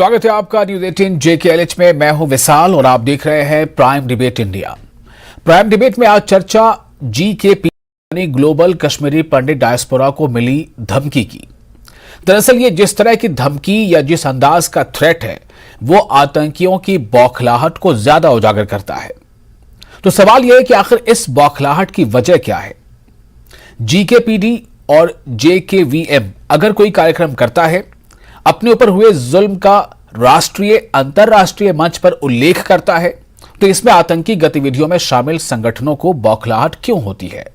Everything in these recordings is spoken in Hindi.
स्वागत है आपका न्यूज 18 JKLH में। मैं हूं विशाल और आप देख रहे हैं prime debate India. Prime debate में आज चर्चा GKP यानी ग्लोबल कश्मीरी पंडित डायस्पोरा को मिली धमकी की। दरअसल ये जिस तरह की धमकी या जिस अंदाज का थ्रेट है वो आतंकियों की बौखलाहट को ज्यादा उजागर करता है। तो सवाल यह है कि आखिर इस बौखलाहट की वजह क्या है। GKPD और JKVM अगर कोई कार्यक्रम करता है, अपने ऊपर हुए जुल्म का राष्ट्रीय अंतरराष्ट्रीय मंच पर उल्लेख करता है, तो इसमें आतंकी गतिविधियों में शामिल संगठनों को बौखलाहट क्यों होती है।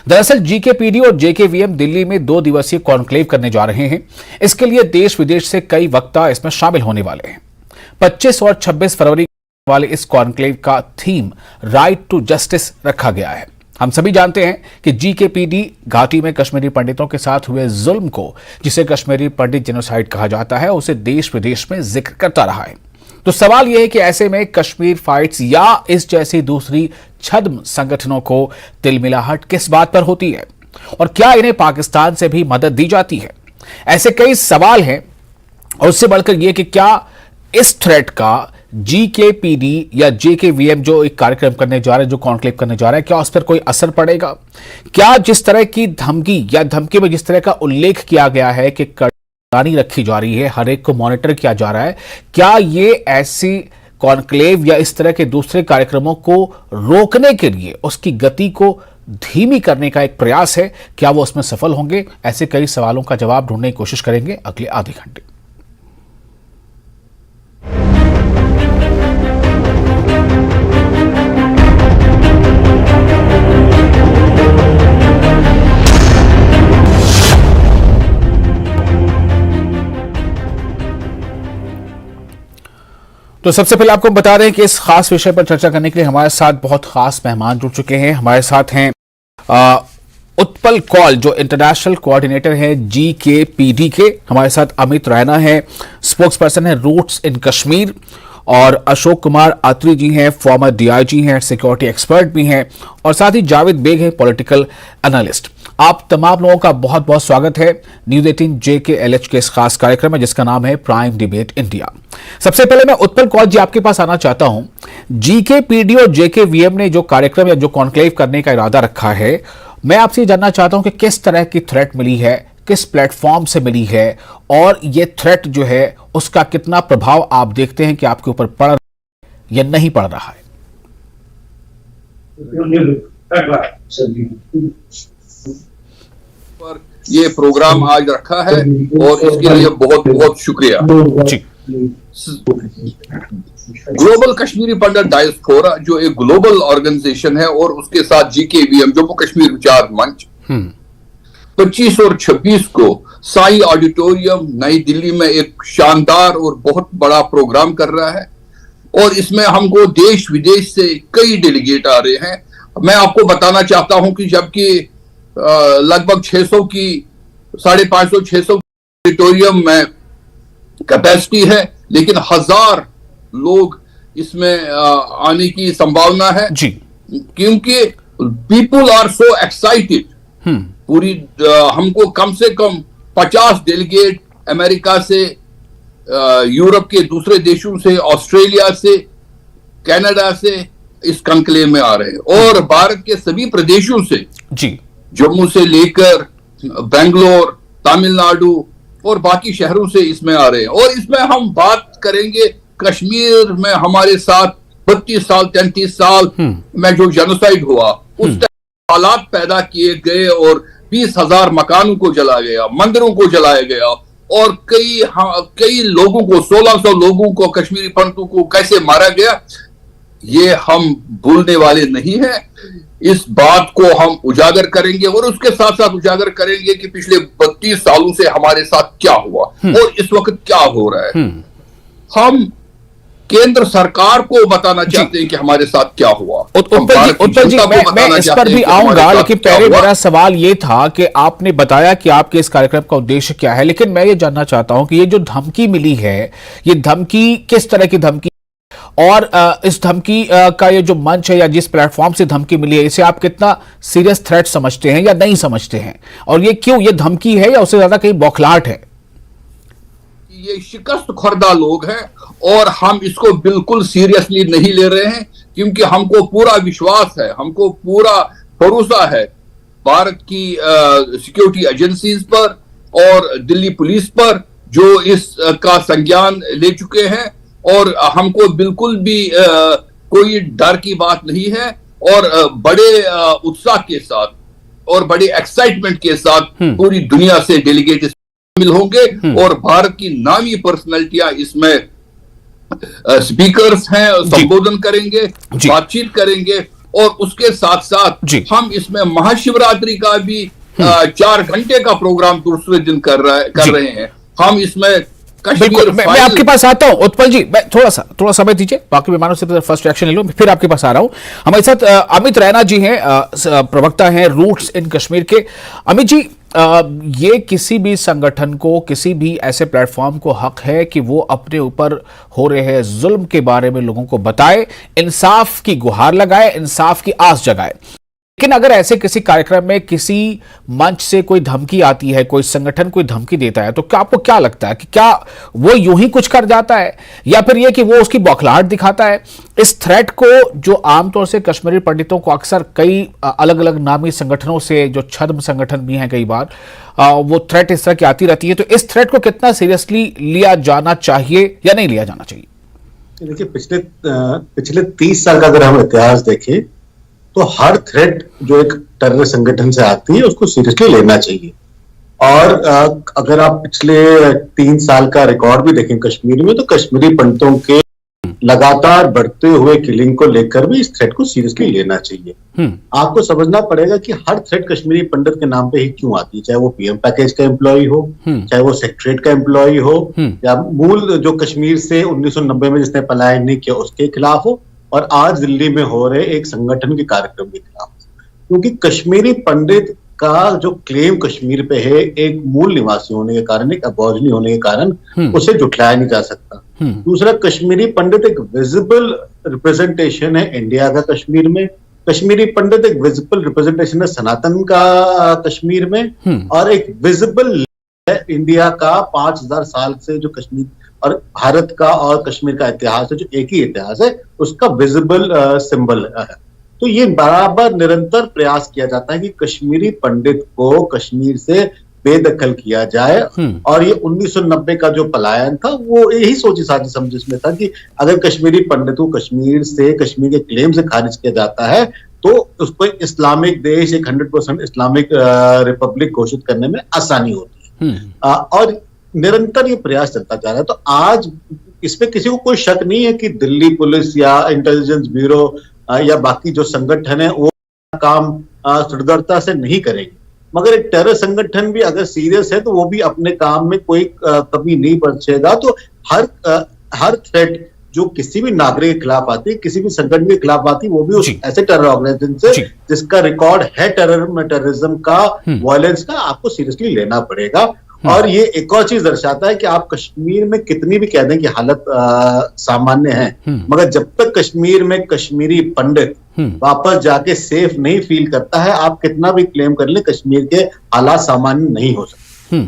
दरअसल GKPD और JKVM दिल्ली में 2 दिवसीय कॉन्क्लेव करने जा रहे हैं। इसके लिए देश विदेश से कई वक्ता इसमें शामिल होने वाले हैं। 25 और 26 फरवरी वाले इस कॉन्क्लेव का थीम राइट टू जस्टिस रखा गया है। हम सभी जानते हैं कि GKPD घाटी में कश्मीरी पंडितों के साथ हुए जुल्म को, जिसे कश्मीरी पंडित जेनोसाइड कहा जाता है, उसे देश विदेश में जिक्र करता रहा है। तो सवाल यह है कि ऐसे में कश्मीर फाइट्स या इस जैसी दूसरी छद्म संगठनों को तिलमिलाहट किस बात पर होती है और क्या इन्हें पाकिस्तान से भी मदद दी जाती है। ऐसे कई सवाल हैं और उससे बढ़कर यह कि क्या इस थ्रेट का GKPD या JKVM जो एक कार्यक्रम करने जा रहे हैं, जो कॉन्क्लेव करने जा रहा है, क्या उस पर कोई असर पड़ेगा। क्या जिस तरह की धमकी या धमकी में जिस तरह का उल्लेख किया गया है कि निगरानी रखी जा रही है, हर एक को मॉनिटर किया जा रहा है, क्या ये ऐसी कॉन्क्लेव या इस तरह के दूसरे कार्यक्रमों को रोकने के लिए उसकी गति को धीमी करने का एक प्रयास है। क्या वो उसमें सफल होंगे। ऐसे कई सवालों का जवाब ढूंढने की कोशिश करेंगे अगले आधे घंटे। तो सबसे पहले आपको बता दें कि इस खास विषय पर चर्चा करने के लिए हमारे साथ बहुत खास मेहमान जुड़ चुके हैं। हमारे साथ हैं उत्पल कौल, जो इंटरनेशनल कोऑर्डिनेटर हैं GKPD के। हमारे साथ अमित रैना है, स्पोक्स पर्सन है रूट्स इन कश्मीर, और अशोक कुमार अत्री जी हैं, फॉर्मर DIG हैं, सिक्योरिटी एक्सपर्ट भी हैं, और साथ ही जावेद बेग हैं, पॉलिटिकल एनालिस्ट। आप तमाम लोगों का बहुत बहुत स्वागत है न्यूज 18 JKLH के इस खास कार्यक्रम में, जिसका नाम है प्राइम डिबेट इंडिया। सबसे पहले मैं उत्पल कौल जी आपके पास आना चाहता हूं। GKPD और JKVM ने जो कार्यक्रम या जो कॉन्क्लेव करने का इरादा रखा है, मैं आपसे जानना चाहता हूं कि किस तरह की थ्रेट मिली है, किस प्लेटफॉर्म से मिली है, और ये थ्रेट जो है उसका कितना प्रभाव आप देखते हैं कि आपके ऊपर पड़ रहा है या नहीं पड़ रहा है। पर ये प्रोग्राम आज रखा है और इसके लिए बहुत बहुत शुक्रिया जी। ग्लोबल कश्मीरी पंडित डायस्पोरा जो एक ग्लोबल ऑर्गेनाइजेशन है, और उसके साथ GKVM जम्मू कश्मीर विचार मंच 25 और 26 को साई ऑडिटोरियम नई दिल्ली में एक शानदार और बहुत बड़ा प्रोग्राम कर रहा है, और इसमें हमको देश विदेश से कई डेलीगेट आ रहे हैं। मैं आपको बताना चाहता हूं कि जबकि लगभग 600 की 550-600 ऑडिटोरियम में कैपेसिटी है, लेकिन 1000 लोग इसमें आने की संभावना है जी, क्योंकि पीपुल आर सो एक्साइटेड। पूरी हमको कम से कम 50 डेलीगेट अमेरिका से, यूरोप के दूसरे देशों से, ऑस्ट्रेलिया से, कनाडा से इस कॉन्क्लेव में आ रहे हैं, और भारत के सभी प्रदेशों से जी, जम्मू से लेकर बेंगलोर, तमिलनाडु और बाकी शहरों से इसमें आ रहे हैं। और इसमें हम बात करेंगे कश्मीर में हमारे साथ 32 साल 33 साल में जो जेनोसाइड हुआ, उस हालात पैदा किए गए और 20,000 मकानों को जलाया गया, मंदिरों को जलाया गया, और कई लोगों को 1600 लोगों को, कश्मीरी पंडितों को कैसे मारा गया, ये हम भूलने वाले नहीं हैं। इस बात को हम उजागर करेंगे और उसके साथ साथ उजागर करेंगे कि पिछले 32 सालों से हमारे साथ क्या हुआ और इस वक्त क्या हो रहा है। हम केंद्र सरकार को बताना चाहते हैं कि हमारे साथ क्या हुआ। उत्पल जी, मैं इस पर भी आऊंगा, लेकिन पहले मेरा सवाल ये था कि आपने बताया कि आपके इस कार्यक्रम का उद्देश्य क्या है, लेकिन मैं ये जानना चाहता हूं कि ये जो धमकी मिली है, ये धमकी किस तरह की धमकी, और इस धमकी का ये जो मंच है या जिस प्लेटफॉर्म से धमकी मिली है, इसे आप कितना सीरियस थ्रेट समझते हैं या नहीं समझते हैं, और ये क्यों ये धमकी है या उससे ज्यादा कहीं बौखलाहट है। ये शिकस्त खुर्दा लोग हैं और हम इसको बिल्कुल सीरियसली नहीं ले रहे हैं, क्योंकि हमको पूरा विश्वास है, हमको पूरा भरोसा है भारत की सिक्योरिटी एजेंसीज पर और दिल्ली पुलिस पर, जो इस का संज्ञान ले चुके हैं। और हमको बिल्कुल भी कोई डर की बात नहीं है, और बड़े उत्साह के साथ और बड़े एक्साइटमेंट के साथ पूरी दुनिया से डेलीगेट शामिल होंगे और भारत की नामी पर्सनैलिटियां इसमें स्पीकर्स हैं, संबोधन करेंगे, बातचीत करेंगे। और उसके साथ साथ हम इसमें महाशिवरात्रि का भी 4 घंटे का प्रोग्राम दूसरे दिन कर रहे हैं। हम इसमें बिल्कुल, मैं आपके पास आता हूं उत्पल जी, मैं थोड़ा समय दीजिए, बाकी मेहमानों से फर्स्ट रिएक्शन ले लो, फिर आपके पास आ रहा हूं। हमारे साथ अमित रैना जी हैं, प्रवक्ता हैं रूट्स इन कश्मीर के। अमित जी, ये किसी भी संगठन को, किसी भी ऐसे प्लेटफॉर्म को हक है कि वो अपने ऊपर हो रहे जुल्म के बारे में लोगों को बताए, इंसाफ की गुहार लगाए, इंसाफ की आस जगाए। लेकिन अगर ऐसे किसी कार्यक्रम में किसी मंच से कोई धमकी आती है, कोई संगठन कोई धमकी देता है, तो क्या आपको क्या लगता है कि क्या वो यूं ही कुछ कर जाता है, या फिर ये कि वो उसकी बौखलाहट दिखाता है? इस थ्रेट को, जो आमतौर से कश्मीरी पंडितों को अक्सर कई अलग अलग नामी संगठनों से, जो छद्म संगठन भी हैं कई बार, वो थ्रेट इस तरह की आती रहती है, तो इस थ्रेट को कितना सीरियसली लिया जाना चाहिए या नहीं लिया जाना चाहिए? देखिए, पिछले 30 साल का अगर हम इतिहास देखें तो हर थ्रेट जो एक टेरर संगठन से आती है उसको सीरियसली लेना चाहिए। और अगर आप पिछले 3 साल का रिकॉर्ड भी देखें कश्मीर में, तो कश्मीरी पंडितों के लगातार बढ़ते हुए किलिंग को लेकर भी इस थ्रेट को सीरियसली लेना चाहिए। आपको समझना पड़ेगा कि हर थ्रेट कश्मीरी पंडित के नाम पे ही क्यों आती है, चाहे वो पीएम पैकेज का एम्प्लॉय हो, चाहे वो सेक्रेटरीट का एम्प्लॉय हो, या मूल जो कश्मीर से 1990 में जिसने पलायन नहीं किया उसके खिलाफ हो, और आज दिल्ली में हो रहे एक संगठन के कार्यक्रम के खिलाफ। क्योंकि कश्मीरी पंडित का जो क्लेम कश्मीर पे है, एक मूल निवासी होने के कारण, एक अबॉर्जिनी होने के कारण, उसे जुटलाया नहीं जा सकता। दूसरा, कश्मीरी पंडित एक विजिबल रिप्रेजेंटेशन है इंडिया का कश्मीर में। कश्मीरी पंडित एक विजिबल रिप्रेजेंटेशन है सनातन का कश्मीर में, और एक विजिबल है इंडिया का 5000 साल से जो कश्मीर और भारत का और कश्मीर का इतिहास है, जो एक ही इतिहास है, उसका विजिबल सिंबल है। तो ये बराबर निरंतर प्रयास किया जाता है कि कश्मीरी पंडित को कश्मीर से बेदखल किया जाए। और ये 1990 का जो पलायन था, वो यही सोची साजिश समझ में था कि अगर कश्मीरी पंडित को कश्मीर से, कश्मीर के क्लेम से खारिज किया जाता है, तो उसको इस्लामिक देश, एक 100% इस्लामिक रिपब्लिक घोषित करने में आसानी होती है। और निरंतर ये प्रयास चलता जा रहा है। तो आज इसमें किसी को कोई शक नहीं है कि दिल्ली पुलिस या इंटेलिजेंस ब्यूरो या बाकी जो संगठन है वो काम सुदृढ़ता से नहीं करेंगे, मगर एक टेरर संगठन भी अगर सीरियस है तो वो भी अपने काम में कोई कमी नहीं बरतेगा। तो हर थ्रेट जो किसी भी नागरिक के खिलाफ आती है, किसी भी संगठन के खिलाफ आती है, वो भी उस ऐसे टेरर ऑर्गेनाइजेशन से जिसका रिकॉर्ड है टेररिज्म का, वायलेंस का, आपको सीरियसली लेना पड़ेगा। और ये एक और चीज दर्शाता है कि आप कश्मीर में कितनी भी कह दें कि हालत सामान्य है, मगर जब तक कश्मीर में कश्मीरी पंडित वापस जाके सेफ नहीं फील करता है, आप कितना भी क्लेम कर ले, कश्मीर के हालात सामान्य नहीं हो सकते।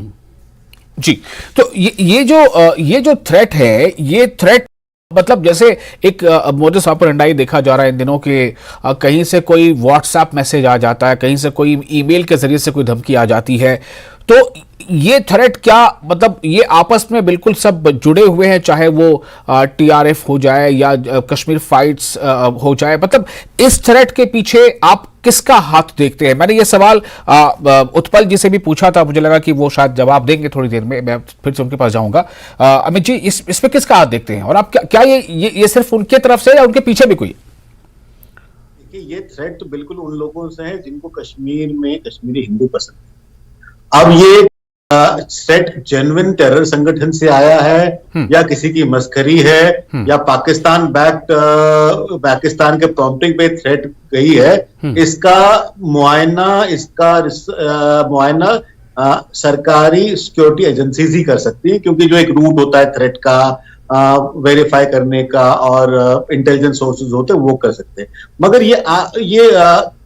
जी, तो ये जो थ्रेट है, ये थ्रेट मतलब जैसे एक मोडस ऑपरेंडी देखा जा रहा है इन दिनों के, कहीं से कोई व्हाट्सएप मैसेज आ जाता है, कहीं से कोई ईमेल के जरिए से कोई धमकी आ जाती है, तो ये थ्रेट क्या मतलब ये आपस में बिल्कुल सब जुड़े हुए हैं, चाहे वो टीआरएफ हो जाए या कश्मीर फाइट्स हो जाए, मतलब इस थ्रेट के पीछे आप किसका हाथ देखते हैं? मैंने ये सवाल उत्पल जी से भी पूछा था, मुझे लगा कि वो शायद जवाब देंगे थोड़ी देर में, मैं फिर से उनके पास जाऊंगा। अमित जी, इसमें किसका हाथ देखते हैं, और आप क्या ये सिर्फ उनके तरफ से या उनके पीछे भी कोई? देखिए, ये थ्रेट तो बिल्कुल उन लोगों से है जिनको कश्मीर में कश्मीरी हिंदू पसंद है। अब ये थ्रेट जेन्युइन टेरर संगठन से आया है या किसी की मस्करी है या पाकिस्तान पाकिस्तान के प्रॉम्प्टिंग पे थ्रेट गई है, इसका मुआयना सरकारी सिक्योरिटी एजेंसीज ही कर सकती है, क्योंकि जो एक रूट होता है थ्रेट का वेरीफाई करने का और इंटेलिजेंस सोर्सेज होते हैं वो कर सकते हैं। मगर ये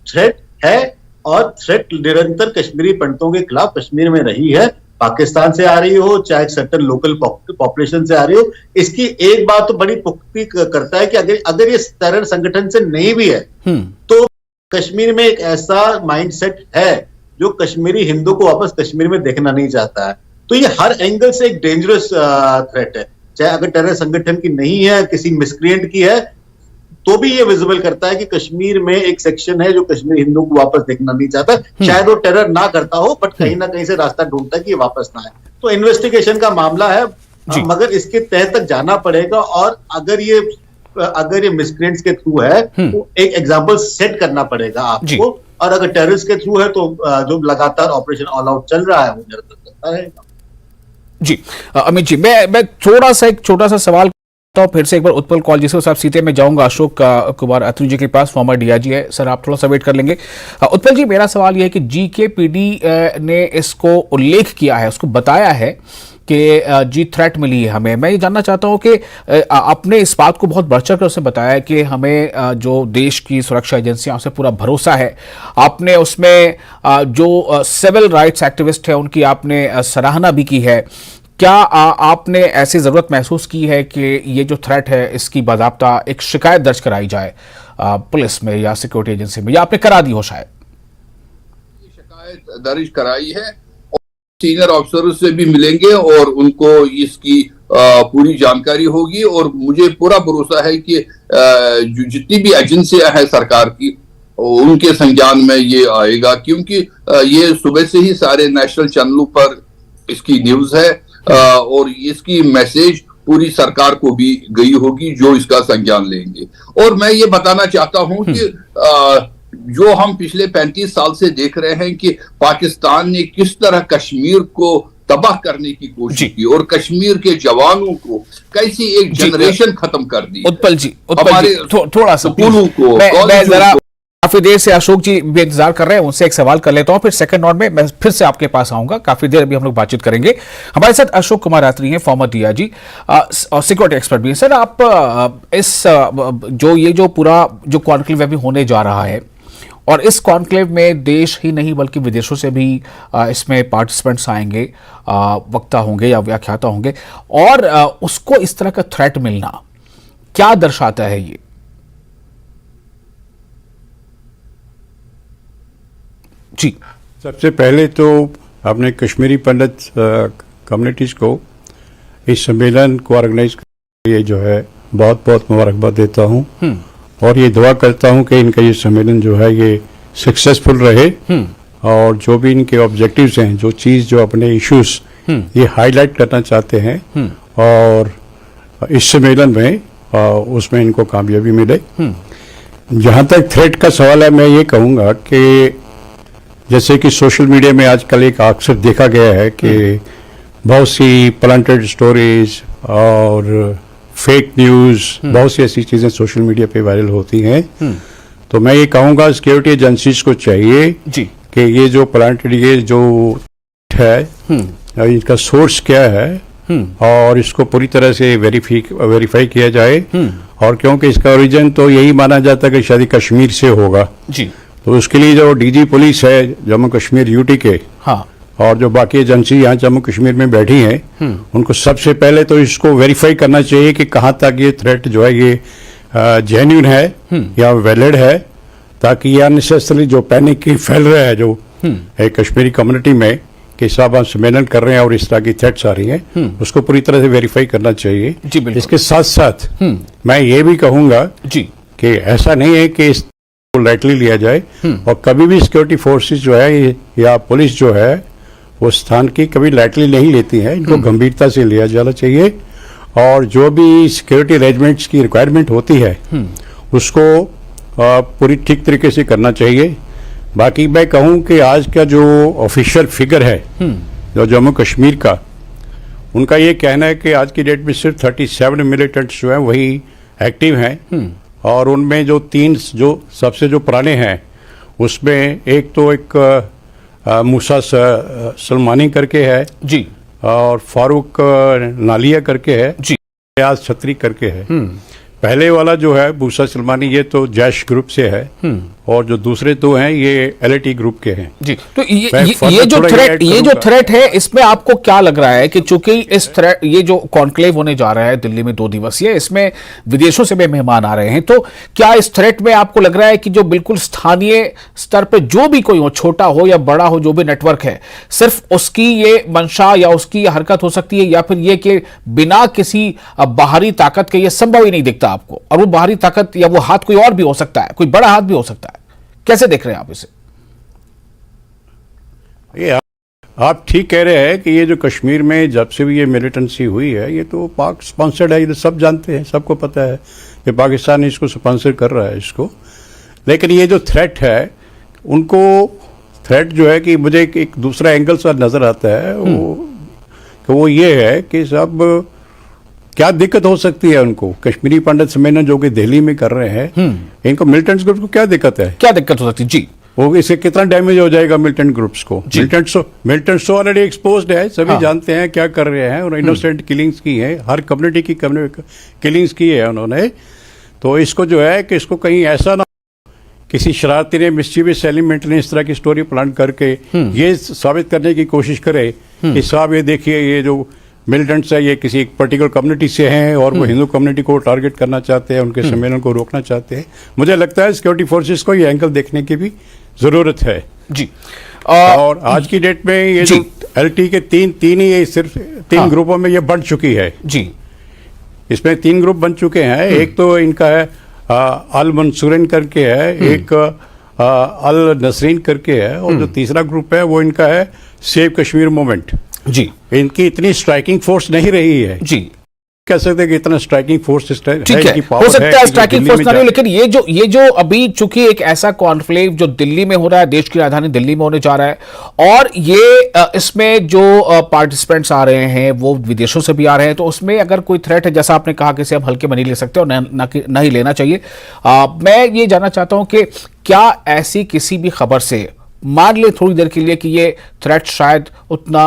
थ्रेट है और थ्रेट निरंतर कश्मीरी पंडितों के खिलाफ कश्मीर में रही है, पाकिस्तान से आ रही हो, चाहे सर्टन लोकल पॉपुलेशन से आ रही हो, इसकी एक बात तो बड़ी पुख्ती करता है कि अगर ये टेरर संगठन से नहीं भी है तो कश्मीर में एक ऐसा माइंडसेट है जो कश्मीरी हिंदू को वापस कश्मीर में देखना नहीं चाहता है। तो ये हर एंगल से एक डेंजरस थ्रेट है। चाहे अगर टेरर संगठन की नहीं है, किसी मिसक्रिएंट की है, तो भी ये विजिबल करता है कि कश्मीर में एक सेक्शन है जो कश्मीर हिंदू को वापस देखना नहीं चाहता। शायद वो टेरर ना करता हो, बट कहीं ना कहीं से रास्ता ढूंढता है कि ये वापस ना आए। तो इन्वेस्टिगेशन का मामला है, मगर इसके तह तक जाना पड़ेगा। और अगर ये मिसक्रिएंट्स के थ्रू है तो एक एग्जाम्पल सेट करना पड़ेगा आपको। और अगर टेररिस्ट के थ्रू है तो जो लगातार ऑपरेशन ऑल आउट चल रहा है वो निरंतर चलता रहेगा। जी अमित जी, मैं थोड़ा सा एक छोटा सा सवाल तो फिर से एक बार उत्पल कॉल जिसके साथ सीधे में जाऊंगा अशोक कुमार अत्री जी के पास, फॉर्मर डीआईजी है। सर आप थोड़ा सा वेट कर लेंगे। उत्पल जी, मेरा सवाल यह है कि जीकेपीडी ने इसको उल्लेख किया है, उसको बताया है कि जी थ्रेट मिली है हमें। मैं ये जानना चाहता हूं कि आपने इस बात को बहुत बढ़ चढ़ कर उसने बताया है कि हमें जो देश की सुरक्षा एजेंसियां उसे पूरा भरोसा है। आपने उसमें जो सिविल राइट्स एक्टिविस्ट है उनकी आपने सराहना भी की है। क्या आपने ऐसी जरूरत महसूस की है कि ये जो थ्रेट है इसकी बाकायदा एक शिकायत दर्ज कराई जाए पुलिस में या सिक्योरिटी एजेंसी में, या आपने करा दी हो? शायद शिकायत दर्ज कराई है और सीनियर ऑफिसरों से भी मिलेंगे और उनको इसकी पूरी जानकारी होगी। और मुझे पूरा भरोसा है कि जितनी भी एजेंसियां हैं सरकार की उनके संज्ञान में ये आएगा, क्योंकि ये सुबह से ही सारे नेशनल चैनलों पर इसकी न्यूज है और इसकी मैसेज पूरी सरकार को भी गई होगी जो इसका संज्ञान लेंगे। और मैं ये बताना चाहता हूं कि जो हम पिछले 35 साल से देख रहे हैं कि पाकिस्तान ने किस तरह कश्मीर को तबाह करने की कोशिश की और कश्मीर के जवानों को कैसी एक जनरेशन खत्म कर दी। उत्पल जी थोड़ा सा स्कूलों को काफी देर से अशोक जी भी इंतजार कर रहे हैं, उनसे एक सवाल कर लेता हूं, फिर सेकंड राउंड में मैं फिर से आपके पास आऊंगा। काफी देर अभी हम लोग बातचीत करेंगे। हमारे साथ अशोक कुमार अत्री हैं, फॉर्मर डीआईजी और सिक्योरिटी एक्सपर्ट भी हैं। सर आप इस जो पूरा जो कॉन्क्लेव अभी होने जा रहा है, और इस कॉन्क्लेव में देश ही नहीं बल्कि विदेशों से भी इसमें पार्टिसिपेंट्स आएंगे, वक्ता होंगे या व्याख्याता होंगे, और उसको इस तरह का थ्रेट मिलना क्या दर्शाता है? ये जी, सबसे पहले तो अपने कश्मीरी पंडित कम्युनिटीज़ को इस सम्मेलन को ऑर्गेनाइज करने के लिए जो है बहुत बहुत मुबारकबाद देता हूं और ये दुआ करता हूं कि इनका ये सम्मेलन जो है ये सक्सेसफुल रहे और जो भी इनके ऑब्जेक्टिव्स हैं, जो चीज़ जो अपने इश्यूज ये हाईलाइट करना चाहते हैं और इस सम्मेलन में उसमें इनको कामयाबी मिले। जहाँ तक थ्रेट का सवाल है, मैं ये कहूँगा कि जैसे कि सोशल मीडिया में आजकल एक अक्सर देखा गया है कि बहुत सी प्लांटेड स्टोरीज और फेक न्यूज़, बहुत सी ऐसी चीज़ें सोशल मीडिया पे वायरल होती हैं। तो मैं ये कहूँगा सिक्योरिटी एजेंसीज को चाहिए कि ये जो प्लांटेड ये जो है इनका सोर्स क्या है और इसको पूरी तरह से वेरीफाई किया जाए। और क्योंकि इसका ओरिजिन तो यही माना जाता है कि शायद कश्मीर से होगा जी, तो उसके लिए जो डीजी पुलिस है जम्मू कश्मीर यूटी के, और जो बाकी एजेंसी यहाँ जम्मू कश्मीर में बैठी हैं, उनको सबसे पहले तो इसको वेरीफाई करना चाहिए कि कहाँ तक ये थ्रेट जो है ये जेन्युइन है या वैलिड है, ताकि ये अननेसेसरी जो पैनिक फैल रहा है जो कश्मीरी कम्युनिटी में कि साहब हम सम्मेलन कर रहे हैं और इस तरह की थ्रेट्स आ रही हैं, उसको पूरी तरह से वेरीफाई करना चाहिए। इसके साथ साथ मैं ये भी कहूँगा कि ऐसा नहीं है कि लाइटली लिया जाए और कभी भी सिक्योरिटी फोर्सेस जो है या पुलिस जो है वो स्थान की कभी लाइटली नहीं लेती है, इनको गंभीरता से लिया जाना चाहिए और जो भी सिक्योरिटी अरेंजमेंट्स की रिक्वायरमेंट होती है उसको पूरी ठीक तरीके से करना चाहिए। बाकी मैं कहूँ कि आज का जो ऑफिशियल फिगर है जो जम्मू कश्मीर का, उनका ये कहना है कि आज की डेट में सिर्फ 37 मिलिटेंट्स जो हैं वही एक्टिव हैं और उनमें जो 3 जो सबसे जो पुराने हैं उसमें एक तो एक मूसा सलमानी करके है जी, और फारूक नालिया करके है जी, रियाज छतरी करके है। पहले वाला जो है मूसा सलमानी ये तो जैश ग्रुप से है और जो दूसरे दो हैं ये LAT ग्रुप के हैं। जी, तो ये थोड़ा जो थ्रेट है इसमें आपको क्या लग रहा है कि चूंकि इस थ्रेट, ये जो कॉन्क्लेव होने जा रहा है दिल्ली में 2 दिवसीय, इसमें विदेशों से भी मेहमान आ रहे हैं, तो क्या इस थ्रेट में आपको लग रहा है कि जो बिल्कुल स्थानीय स्तर पे जो भी कोई हो, छोटा हो या बड़ा हो, जो भी नेटवर्क है, सिर्फ उसकी ये मंशा या उसकी ये हरकत हो सकती है, या फिर ये कि बिना किसी बाहरी ताकत के ये संभव ही नहीं दिखता आपको, और वो बाहरी ताकत या वो हाथ कोई और भी हो सकता है, कोई बड़ा हाथ भी हो सकता है? कैसे देख रहे हैं आप इसे? ये आप ठीक कह रहे हैं कि ये जो कश्मीर में जब से भी ये मिलिटेंसी हुई है, ये तो पाक स्पॉन्सर्ड है, ये तो सब जानते हैं, सबको पता है कि पाकिस्तान इसको स्पॉन्सर कर रहा है इसको। लेकिन ये जो थ्रेट है, उनको थ्रेट जो है कि मुझे एक दूसरा एंगल सा नजर आता है, वो ये है कि सब क्या दिक्कत हो सकती है उनको, कश्मीरी पंडित सम्मेलन जो कि दिल्ली में कर रहे हैं, इनको मिलिटेंट ग्रुप को क्या दिक्कत है, क्या दिक्कत हो सकती है? जी, वो इससे कितना डैमेज हो जाएगा मिलिटेंट ग्रुप्स को? मिलिटेंट्स तो ऑलरेडी एक्सपोज्ड है, सभी जानते हैं क्या कर रहे हैं, और इनोसेंट किलिंग्स की है, हर कम्युनिटी की किलिंग्स की है उन्होंने। तो इसको जो है कि इसको कहीं ऐसा ना किसी शरारती ने, मिस्चीवियस एलिमेंट ने इस तरह की स्टोरी प्लान करके ये साबित करने की कोशिश करे कि साहब ये देखिए, ये जो मिलिटेंट्स है ये किसी एक पर्टिकुलर कम्युनिटी से हैं और वो हिंदू कम्युनिटी को टारगेट करना चाहते हैं, उनके सम्मेलन को रोकना चाहते हैं। मुझे लगता है सिक्योरिटी फोर्सेस को ये एंगल देखने की भी जरूरत है। जी, और आज की डेट में ये जो LT के तीन ही सिर्फ 3 ग्रुपों में ये बढ़ चुकी है। जी, इसमें 3 ग्रुप बन चुके हैं। एक तो इनका है अल मंसूरिन करके है, एक अल नसरीन करके है, और जो तीसरा ग्रुप है वो इनका है सेव कश्मीर मूवमेंट। जी, इनकी इतनी स्ट्राइकिंग फोर्स नहीं रही है। जी, कह सकते हैं कि इतना स्ट्राइकिंग फोर्स ठीक है, हो सकता है स्ट्राइकिंग फोर्स ना हो, लेकिन ये जो अभी चूंकि एक ऐसा कॉन्क्लेव जो दिल्ली में हो रहा है, देश की राजधानी दिल्ली में होने जा रहा है, और ये इसमें जो पार्टिसिपेंट्स आ रहे हैं वो विदेशों से भी आ रहे हैं, तो उसमें अगर कोई थ्रेट है, जैसा आपने कहा कि इसे हम हल्के में नहीं ले सकते और ना ही लेना चाहिए, मैं ये जानना चाहता हूं कि क्या ऐसी किसी भी खबर से, मान ले थोड़ी देर के लिए कि ये थ्रेट शायद उतना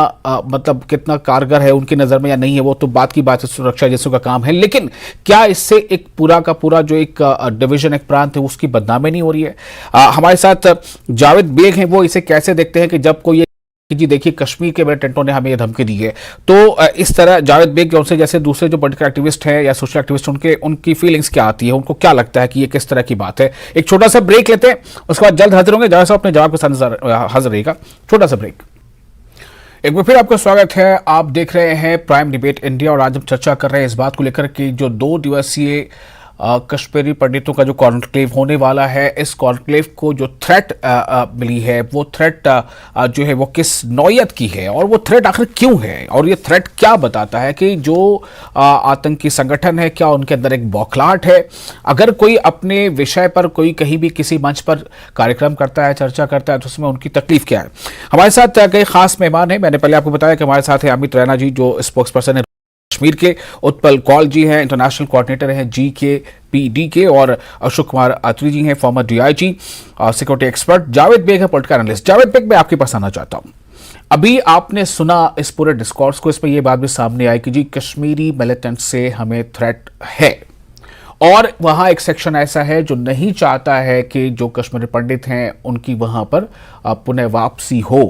मतलब कितना कारगर है उनकी नज़र में या नहीं है, वो तो बात की बात है, सुरक्षा एजेंसियों का काम है, लेकिन क्या इससे एक पूरा का पूरा जो एक डिवीजन, एक प्रांत है, उसकी बदनामी नहीं हो रही है? हमारे साथ जावेद बेग हैं, वो इसे कैसे देखते हैं कि जब कोई जी देखिए कश्मीर के मिलिटेंटों ने हमें ये धमकी दी है, तो इस तरह जावेद बेग उनसे जैसे दूसरे जो पॉलिटिकल एक्टिविस्ट हैं या सोशल एक्टिविस्ट, उनकी फीलिंग्स क्या आती है, उनको क्या लगता है कि ये किस तरह की बात है? एक छोटा सा ब्रेक लेते हैं, उसके बाद जल्द हाजिर होंगे। जावेद साहब अपने जवाब के साथ हाजिर रहेगा। छोटा सा ब्रेक। एक बार फिर आपका स्वागत है। आप देख रहे हैं प्राइम डिबेट इंडिया, और आज हम चर्चा कर रहे हैं इस बात को लेकर कि जो 2 दिवसीय कश्मीरी पंडितों का जो कॉन्क्लेव होने वाला है, इस कॉन्क्लेव को जो थ्रेट मिली है, वो थ्रेट जो है वो किस नौयत की है, और वो थ्रेट आखिर क्यों है, और ये थ्रेट क्या बताता है कि जो आतंकी संगठन है, क्या उनके अंदर एक बौखलाहट है? अगर कोई अपने विषय पर कोई कहीं भी किसी मंच पर कार्यक्रम करता है, चर्चा करता है, तो उसमें उनकी तकलीफ क्या है? हमारे साथ कई खास मेहमान हैं। मैंने पहले आपको बताया कि हमारे साथ है अमित रैना जी, जो स्पोक्स पर्सन है कश्मीर के, उत्पल कौल जी हैं, इंटरनेशनल कोऑर्डिनेटर हैं GKPD के, और अशोक कुमार अत्री जी हैं, फॉर्मर DIG और सिक्योरिटी एक्सपर्ट। जावेद बेग है पॉलिटिकल एनालिस्ट। जावेद बेग, मैं आपके पास आना चाहता हूं। अभी आपने सुना इस पूरे डिस्कोर्स को, इसमें यह बात भी सामने आई कि जी कश्मीरी मिलिटेंट से हमें थ्रेट है, और वहां एक सेक्शन ऐसा है जो नहीं चाहता है कि जो कश्मीरी पंडित हैं उनकी वहां पर पुनः वापसी हो।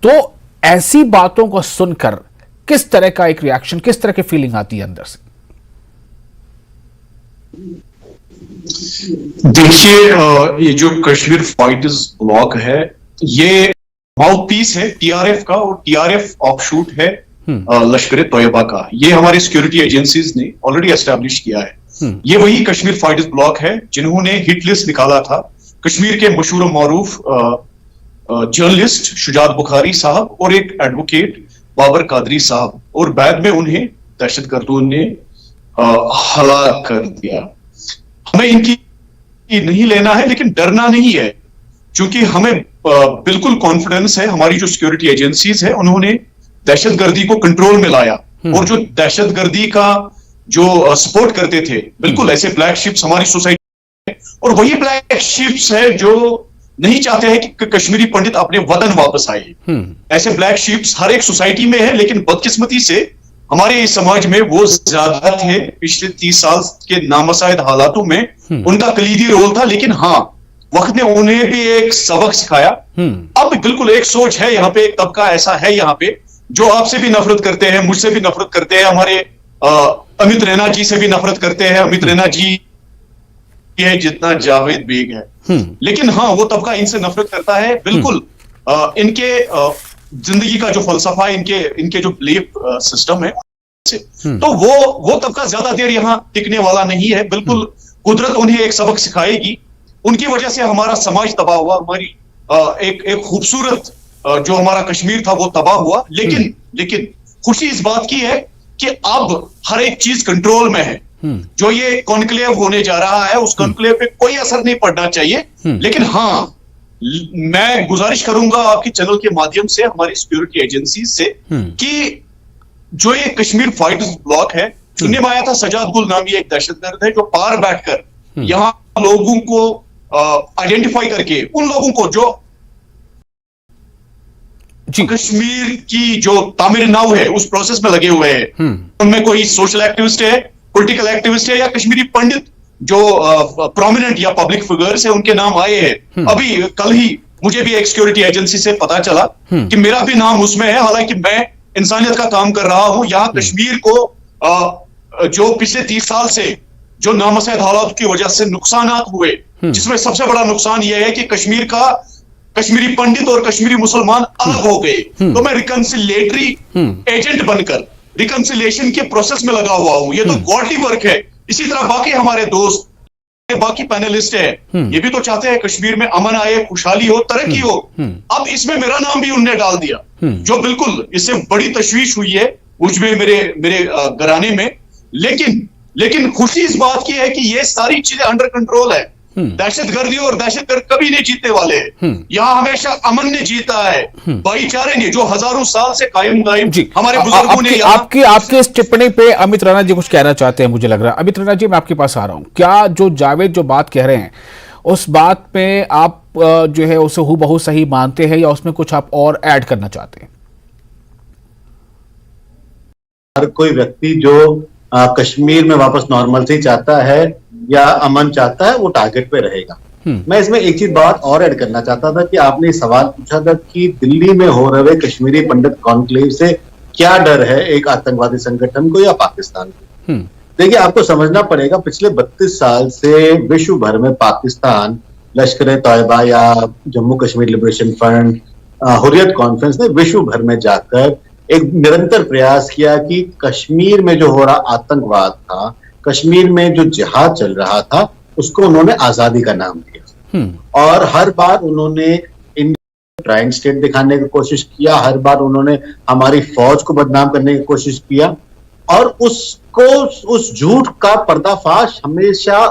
तो ऐसी बातों को सुनकर किस तरह का एक रिएक्शन, किस तरह की फीलिंग आती है अंदर से? देखिए, ये जो कश्मीर फाइटर्स ब्लॉक है, ये माउथ पीस है TRF का, और TRF ऑफशूट है लश्कर तोयबा का। ये हमारे सिक्योरिटी एजेंसीज ने ऑलरेडी एस्टैब्लिश किया है। ये वही कश्मीर फाइटर्स ब्लॉक है जिन्होंने हिट लिस्ट निकाला था कश्मीर के मशहूर और मारूफ जर्नलिस्ट शुजात बुखारी साहब और एक एडवोकेट बाबर कादरी साहब, और बाद में उन्हें दहशतगर्दों ने हलाक कर दिया। हमें इनकी नहीं लेना है, लेकिन डरना नहीं है, क्योंकि हमें बिल्कुल कॉन्फिडेंस है, हमारी जो सिक्योरिटी एजेंसीज है उन्होंने दहशतगर्दी को कंट्रोल में लाया, और जो दहशतगर्दी का जो सपोर्ट करते थे, बिल्कुल ऐसे ब्लैक शिप्स हमारी सोसाइटी में, और वही ब्लैक शिप्स है जो नहीं चाहते हैं कि कश्मीरी पंडित अपने वतन वापस आए। ऐसे ब्लैक शीप्स हर एक सोसाइटी में है, लेकिन बदकिस्मती से हमारे समाज में वो ज्यादा थे। पिछले 30 साल के नामसाइद हालातों में उनका कलीदी रोल था, लेकिन हाँ, वक्त ने उन्हें भी एक सबक सिखाया। अब बिल्कुल एक सोच है यहाँ पे, एक तबका ऐसा है यहाँ पे जो आपसे भी नफरत करते हैं, मुझसे भी नफरत करते हैं, हमारे अमित रैना जी से भी नफरत करते हैं। अमित रैना जी है जितना जावेद बेग है, लेकिन हाँ वो तबका इनसे नफरत करता है। बिल्कुल इनके जिंदगी का जो फलसफा, इनके जो बिलीफ सिस्टम है, तो वो तबका ज्यादा देर यहाँ टिकने वाला नहीं है। बिल्कुल कुदरत उन्हें एक सबक सिखाएगी। उनकी वजह से हमारा समाज तबाह हुआ, हमारी एक खूबसूरत जो हमारा कश्मीर था वो तबाह हुआ। लेकिन खुशी इस बात की है कि अब हर एक चीज कंट्रोल में है। जो ये कॉन्क्लेव होने जा रहा है उस कॉन्क्लेव पे कोई असर नहीं पड़ना चाहिए। लेकिन हाँ, मैं गुजारिश करूंगा आपके चैनल के माध्यम से हमारी सिक्योरिटी एजेंसी से कि जो ये कश्मीर फाइटर्स ब्लॉक है, सुनने में आया था सजाद गुल नामी एक दहशतगर्द है जो पार बैठकर यहां लोगों को आइडेंटिफाई करके, उन लोगों को जो कश्मीर की जो तामीर नाव है उस प्रोसेस में लगे हुए हैं, उनमें कोई सोशल एक्टिविस्ट है, पॉलिटिकल एक्टिविस्ट है या कश्मीरी पंडित जो प्रोमिनेंट या पब्लिक फिगर्स है, उनके नाम आए हैं। अभी कल ही मुझे भी एक सिक्योरिटी एजेंसी से पता चला कि मेरा भी नाम उसमें है, हालांकि मैं इंसानियत का काम कर रहा हूं। यहाँ कश्मीर को जो पिछले 30 साल से जो नामसैद हालात की वजह से नुकसान हुए, जिसमें सबसे बड़ा नुकसान यह है कि कश्मीरी पंडित और कश्मीरी मुसलमान अलग हो गए। तो मैं रिकंसिलेटरी एजेंट बनकर रिकंसिलेशन के प्रोसेस में लगा हुआ हूं। ये तो गॉडली वर्क है। इसी तरह बाकी हमारे दोस्त, बाकी पैनलिस्ट है, ये भी तो चाहते हैं कश्मीर में अमन आए, खुशहाली हो, तरक्की हो। अब इसमें मेरा नाम भी उनने डाल दिया, जो बिल्कुल इससे बड़ी तशवीश हुई है मुझमें, मेरे घराने में। लेकिन खुशी इस बात की है कि ये सारी चीजें अंडर कंट्रोल है। दहशतगर्दी और दहशतगर्द कभी नहीं जीतने वाले हैं। यहाँ हमेशा अमन ने जीता है, भाईचारे ने, जो हजारों साल से कायम हमारे बुजुर्गों ने। आपकी इस टिप्पणी पे अमित रैना जी कुछ कहना चाहते हैं, मुझे लग रहा है। अमित रैना जी, मैं आपके पास आ रहा हूं। क्या जो जावेद जो बात कह रहे हैं उस बात पे आप जो है उसे हूबहू सही मानते हैं या उसमें कुछ आप और ऐड करना चाहते हैं? हर कोई व्यक्ति जो कश्मीर में वापस नॉर्मलसी चाहता है या अमन चाहता है वो टारगेट पे रहेगा। मैं इसमें एक चीज बात और ऐड करना चाहता था कि आपने सवाल पूछा था कि दिल्ली में हो रहे कश्मीरी पंडित कॉन्क्लेव से क्या डर है एक आतंकवादी संगठन को या पाकिस्तान को। देखिए, आपको समझना पड़ेगा, पिछले 32 साल से विश्व भर में पाकिस्तान, लश्कर तैयबा या Jammu Kashmir liberation front, Hurriyat conference ने विश्व भर में जाकर एक निरंतर प्रयास किया कि कश्मीर में जो हो रहा आतंकवाद था, कश्मीर में जो जिहाद चल रहा था, उसको उन्होंने आजादी का नाम दिया। और हर बार उन्होंने इंडिया ट्राइंग स्टेट दिखाने की कोशिश किया, हर बार उन्होंने हमारी फौज को बदनाम करने की कोशिश किया, और उस झूठ का पर्दाफाश हमेशा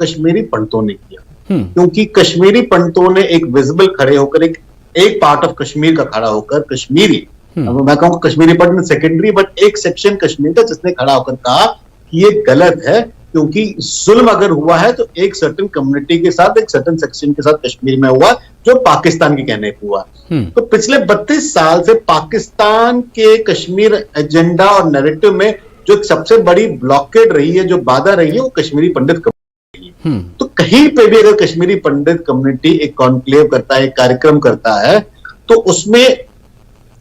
कश्मीरी पंडितों ने किया। क्योंकि कश्मीरी पंडितों ने एक विजिबल खड़े होकर, एक पार्ट ऑफ कश्मीर का खड़ा होकर, कश्मीरी, मैं कहूँ कश्मीरी पंडित सेकेंडरी, बट एक सेक्शन कश्मीर का जिसने खड़ा होकर कहा कि ये गलत है, क्योंकि जुल्म अगर हुआ है तो एक सर्टेन कम्युनिटी के साथ, एक सर्टेन सेक्शन के साथ कश्मीर में हुआ, जो पाकिस्तान के कहने पे हुआ। तो पिछले 32 साल से पाकिस्तान के कश्मीर एजेंडा और नैरेटिव में जो सबसे बड़ी ब्लॉकेड रही है, जो बाधा रही है, वो कश्मीरी पंडित कम्युनिटी रही है। तो कहीं पे भी अगर कश्मीरी पंडित कम्युनिटी एक कॉन्क्लेव करता है, एक कार्यक्रम करता है, तो उसमें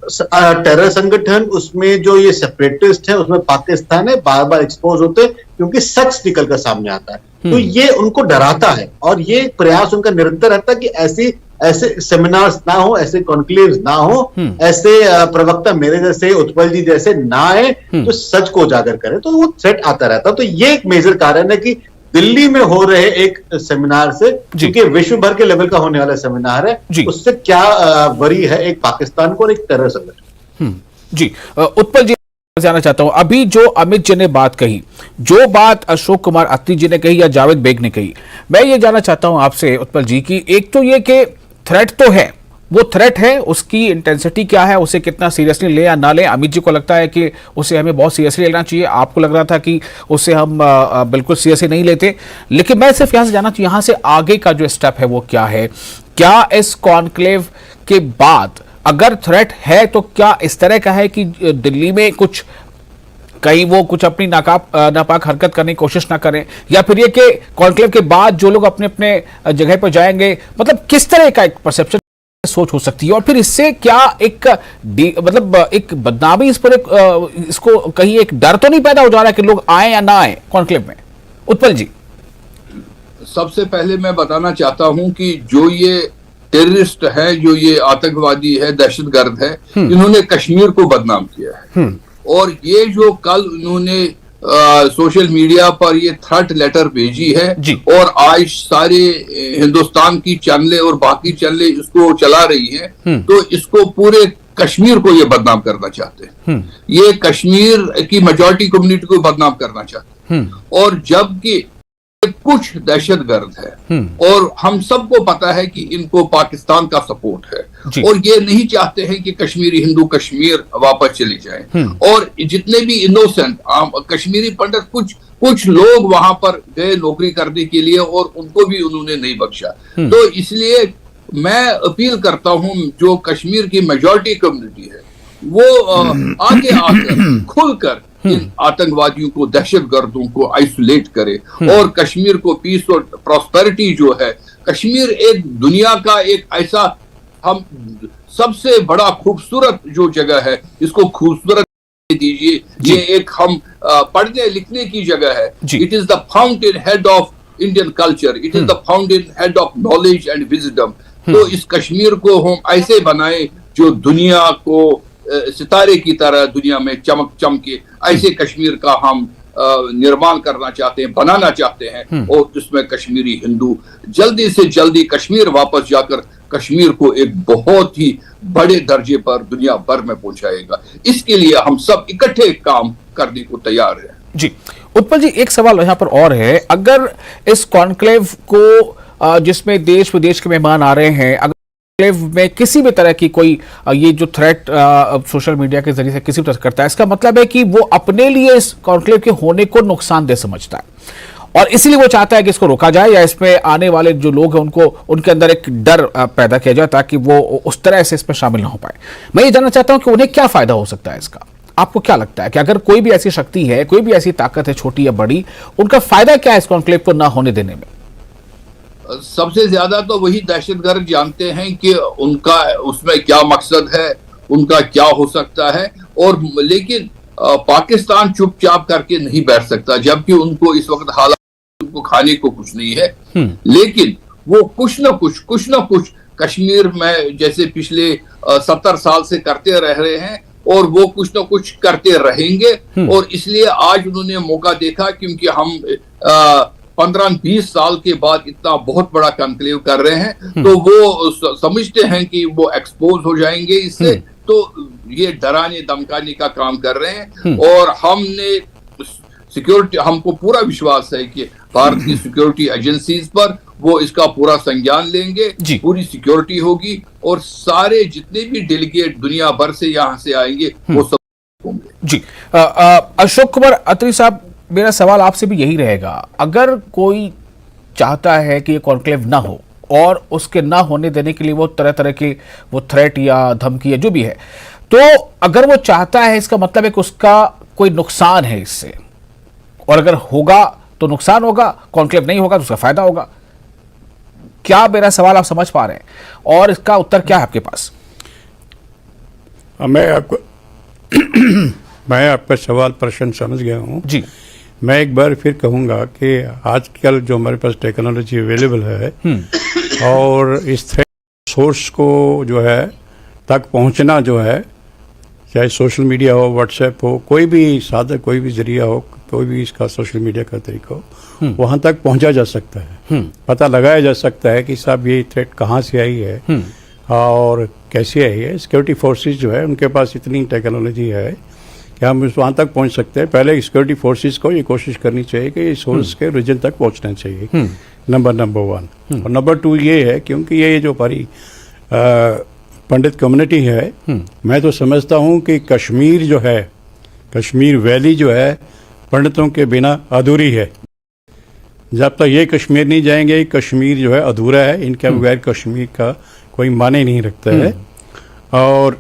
टेरर संगठन, उसमें जो ये सेपरेटिस्ट है, उसमें पाकिस्तान है, बार बार एक्सपोज होते हैं क्योंकि सच निकल कर सामने आता है। तो ये उनको डराता है और ये प्रयास उनका निरंतर रहता है कि ऐसे सेमिनार्स ना हो, ऐसे कॉन्क्लेव्स ना हो, ऐसे प्रवक्ता मेरे जैसे, उत्पल जी जैसे ना आए तो सच को उजागर करें। तो वो थ्रेट आता रहता। तो ये एक मेजर कारण है कि दिल्ली में हो रहे एक सेमिनार से, क्योंकि विश्व भर के लेवल का होने वाला सेमिनार है, उससे क्या वरी है एक पाकिस्तान को और एक टेरर संगठन। जी, उत्पल जी जाना चाहता हूं, अभी जो अमित जी ने बात कही, जो बात अशोक कुमार अत्री जी ने कही या जावेद बेग ने कही, मैं ये जानना चाहता हूं आपसे उत्पल जी की एक तो ये कि थ्रेट तो है, वो थ्रेट है, उसकी इंटेंसिटी क्या है, उसे कितना सीरियसली ले या ना ले। अमित जी को लगता है कि उसे हमें बहुत सीरियसली लेना चाहिए, आपको लग रहा था कि उसे हम बिल्कुल सीरियसली नहीं लेते। लेकिन मैं सिर्फ यहां से जानना चाहिए, यहां से आगे का जो स्टेप है वो क्या है? क्या इस कॉन्क्लेव के बाद अगर थ्रेट है तो क्या इस तरह का है कि दिल्ली में कुछ कहीं वो कुछ अपनी नापाक हरकत करने की कोशिश ना करें, या फिर ये कि कॉन्क्लेव के बाद जो लोग अपने अपने जगह पर जाएंगे, मतलब किस तरह का एक परसेप्शन सोच हो सकती है, और फिर इससे क्या एक मतलब एक बदनामी इस पर इसको कहीं एक डर तो नहीं पैदा हो जा रहा है कि लोग आए या ना आए कॉन्क्लेव में? उत्पल जी, सबसे पहले मैं बताना चाहता हूं कि जो ये टेररिस्ट है, जो ये आतंकवादी है, दहशतगर्द है, इन्होंने कश्मीर को बदनाम किया है। और ये जो कल इन्होंने सोशल मीडिया पर ये थ्रेट लेटर भेजी है और आज सारे हिंदुस्तान की चैनलें और बाकी चैनलें इसको चला रही हैं, तो इसको पूरे कश्मीर को ये बदनाम करना चाहते हैं। ये कश्मीर की मेजॉरिटी कम्युनिटी को बदनाम करना चाहते हैं। और जबकि कुछ दहशतगर्द है और हम सबको पता है कि इनको पाकिस्तान का सपोर्ट है और ये नहीं चाहते हैं कि कश्मीरी हिंदू कश्मीर वापस चले जाएं। और जितने भी इनोसेंट कश्मीरी पंडित, कुछ लोग वहां पर गए नौकरी करने के लिए और उनको भी उन्होंने नहीं बख्शा। तो इसलिए मैं अपील करता हूं, जो कश्मीर की मेजॉरिटी कम्युनिटी है वो आगे आकर खुलकर इन आतंकवादियों को, दहशतगर्दों को आइसोलेट करे और कश्मीर को पीस और प्रॉस्पेरिटी जो है, कश्मीर एक दुनिया का एक ऐसा हम सबसे बड़ा खूबसूरत जो जगह है, इसको खूबसूरत दीजिए। ये एक हम पढ़ने लिखने की जगह है। It is the fountain head of Indian culture, it is the fountain head of knowledge and wisdom. तो इस कश्मीर को हम ऐसे बनाए जो दुनिया को सितारे की तरह दुनिया में चमक चमके, ऐसे कश्मीर का हम निर्माण करना चाहते हैं, बनाना चाहते हैं। और उसमें कश्मीरी हिंदू जल्दी से जल्दी कश्मीर वापस जाकर कश्मीर को एक बहुत ही बड़े दर्जे पर दुनिया भर में पहुंचाएगा। इसके लिए हम सब इकट्ठे काम करने को तैयार हैं। जी उत्पल जी, एक सवाल यहाँ पर और है। अगर इस कॉन्क्लेव को जिसमें देश विदेश के मेहमान आ रहे हैं, अगर में किसी भी तरह की कोई ये जो थ्रेट सोशल मीडिया के जरिए से किसी भी तरह करता है, इसका मतलब है कि वो अपने लिए इस कॉन्क्लेव के होने को नुकसानदेह समझता है और इसीलिए वो चाहता है कि इसको रोका जाए या इसमें आने वाले जो लोग हैं उनको उनके अंदर एक डर पैदा किया जाए ताकि वो उस तरह से इसमें शामिल ना हो पाए। मैं ये जानना चाहता हूं कि उन्हें क्या फायदा हो सकता है इसका? आपको क्या लगता है कि अगर कोई भी ऐसी शक्ति है, कोई भी ऐसी ताकत है, छोटी या बड़ी, उनका फायदा क्या है इस कॉन्क्लेव को ना होने देने में? सबसे ज्यादा तो वही दहशतगर्द जानते हैं कि उनका उसमें क्या मकसद है, उनका क्या हो सकता है। और लेकिन पाकिस्तान चुपचाप करके नहीं बैठ सकता, जबकि उनको इस वक्त हालात, उनको खाने को कुछ नहीं है। लेकिन वो कुछ ना कुछ कश्मीर में जैसे पिछले 70 साल से करते रह रहे हैं और वो कुछ ना कुछ करते रहेंगे। और इसलिए आज उन्होंने मौका देखा, क्योंकि हम 15-20 साल के बाद इतना बहुत बड़ा कॉन्क्लेव कर रहे हैं, तो वो समझते हैं कि वो एक्सपोज हो जाएंगे इससे, तो ये डराने धमकाने का काम कर रहे हैं। और हमने सिक्योरिटी, हमको पूरा विश्वास है कि भारत की सिक्योरिटी एजेंसीज पर वो इसका पूरा संज्ञान लेंगे, पूरी सिक्योरिटी होगी और सारे जितने भी डेलीगेट दुनिया भर से यहाँ से आएंगे वो सब होंगे। जी अशोक कुमार अत्री साहब, मेरा सवाल आपसे भी यही रहेगा, अगर कोई चाहता है कि ये कॉन्क्लेव ना हो और उसके ना होने देने के लिए वो तरह तरह के वो थ्रेट या धमकी या जो भी है, तो अगर वो चाहता है इसका मतलब है कि उसका कोई नुकसान है इससे, और अगर होगा तो नुकसान होगा, कॉन्क्लेव नहीं होगा तो उसका फायदा होगा। क्या मेरा सवाल आप समझ पा रहे हैं और इसका उत्तर क्या है आपके पास? मैं आपका सवाल प्रश्न समझ गया हूँ जी। मैं एक बार फिर कहूँगा कि आजकल जो हमारे पास टेक्नोलॉजी अवेलेबल है और इस थ्रेट सोर्स को जो है तक पहुँचना जो है, चाहे सोशल मीडिया हो, व्हाट्सएप हो, कोई भी साधन, कोई भी जरिया हो, कोई भी इसका सोशल मीडिया का तरीका हो, वहाँ तक पहुँचा जा सकता है। पता लगाया जा सकता है कि साहब ये थ्रेट कहाँ से आई है और कैसे आई है। सिक्योरिटी फोर्सेस जो है उनके पास इतनी टेक्नोलॉजी है कि हम वहाँ तक पहुँच सकते हैं। पहले सिक्योरिटी फोर्सेस को ये कोशिश करनी चाहिए कि इस सोर्स के रीजन तक पहुँचना चाहिए, नंबर 1। और नंबर 2 ये है, क्योंकि ये जो हमारी पंडित कम्युनिटी है, मैं तो समझता हूँ कि कश्मीर जो है, कश्मीर वैली जो है, पंडितों के बिना अधूरी है। जब तक ये कश्मीर नहीं जाएंगे, कश्मीर जो है अधूरा है, इनके बगैर कश्मीर का कोई माने नहीं रखता है। और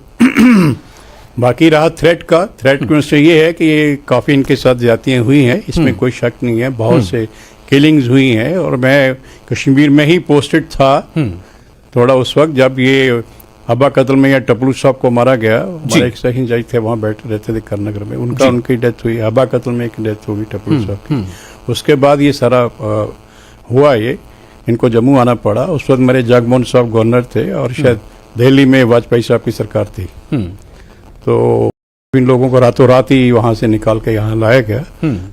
बाकी रहा थ्रेट से ये है कि ये काफ़ी इनके साथ ज्यादतियाँ हुई हैं, इसमें कोई शक नहीं है। बहुत से किलिंग्स हुई हैं और मैं कश्मीर में ही पोस्टेड था थोड़ा उस वक्त जब ये अब्बा कत्ल में या टपलू साहब को मारा गया। हमारे एक सेकंड जज थे, वहाँ बैठे रहते थे करनगर में, उनकी डेथ हुई। अब्बा कत्ल में एक डेथ हुई टपलू साहब की। उसके बाद ये सारा हुआ, ये इनको जम्मू आना पड़ा। उस वक्त मेरे जगमोहन साहब गवर्नर थे और शायद दिल्ली में वाजपेयी साहब की सरकार थी। तो इन लोगों को रातों रात ही वहाँ से निकाल के यहाँ लाया गया।